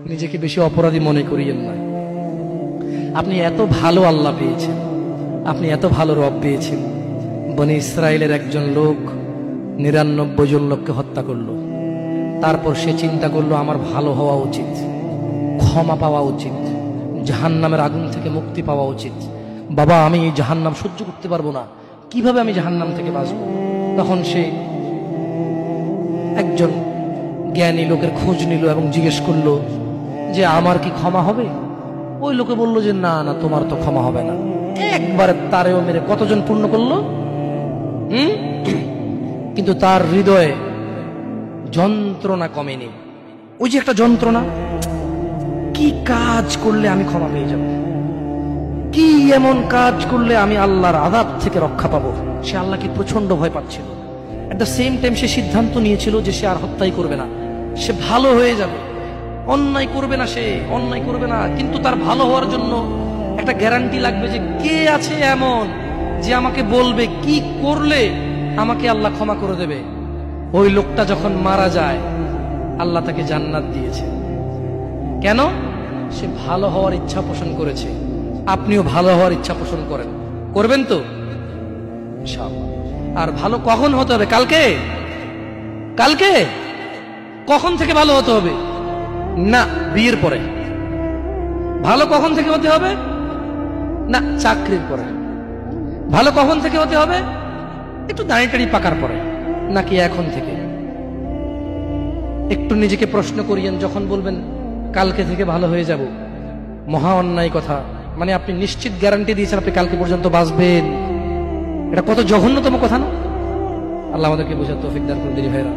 নিজেকে বেশি অপরাধী মনে করিয়েন না। আপনি এত ভালো আল্লাহ পেয়েছেন, আপনি এত ভালো রব পেয়েছেন। বনি ইসরায়েলের একজন লোক ৯৯ জন লোককে হত্যা করলো। তারপর সে চিন্তা করলো আমার ভালো হওয়া উচিত, ক্ষমা পাওয়া উচিত, জাহান্নামের আগুন থেকে মুক্তি পাওয়া উচিত। বাবা আমি এই জাহান্নাম সহ্য করতে পারবো না, কিভাবে আমি জাহান্নাম থেকে বাঁচবো? তখন সে একজন জ্ঞানী লোকের খোঁজ নিল এবং জিজ্ঞেস করলো যে আমার কি ক্ষমা হবে? ওই লোকে বলল যে না না, তোমার তো ক্ষমা হবে না। একবারে তারেও মেরে কতজন পূর্ণ করলো? কিন্তু তার হৃদয়ে যন্ত্রণা কমেনি। ওই যে একটা যন্ত্রণা, কি কাজ করলে আমি ক্ষমা পেয়ে যাব, কি এমন কাজ করলে আমি আল্লাহর আযাব থেকে রক্ষা পাবো। সে আল্লাহকে প্রচন্ড ভয় পাচ্ছিল। এট দ্য সেম টাইম সে সিদ্ধান্ত নিয়েছিল যে সে আর হত্যাই করবে না, সে ভালো হয়ে যাবে, অন্যায় করবে না, সে অন্যায় করবে না। কিন্তু তার ভালো হওয়ার জন্য একটা গ্যারান্টি লাগবে যে কে আছে এমন যে আমাকে বলবে কি করলে আমাকে আল্লাহ ক্ষমা করে দেবে। ওই লোকটা যখন মারা যায় আল্লাহ তাকে জান্নাত দিয়েছে। কেন? সে ভালো হওয়ার ইচ্ছা পোষণ করেছে। আপনিও ভালো হওয়ার ইচ্ছা পোষণ করেন, করবেন তো ইনশাআল্লাহ। আর ভালো কখন হতে হবে? কালকে? কালকে কখন থেকে ভালো হতে হবে? না, বিয়ের পরে। ভালো কখন থেকে হতে হবে? না, চাকরির পরে। ভালো কখন থেকে হতে হবে? একটু দাঁড়িয়ে পাকার পরে, নাকি এখন থেকে? একটু নিজেকে প্রশ্ন করিয়েন, যখন বলবেন কালকে থেকে ভালো হয়ে যাব, মহা অন্যায় কথা। মানে আপনি নিশ্চিত গ্যারান্টি দিয়েছেন আপনি কালকে পর্যন্ত বাঁচবেন। এটা কত জঘন্যতম কথা না? আল্লাহ আমাদেরকে বোঝার তৌফিক দান করুন দিনী ভাইরা।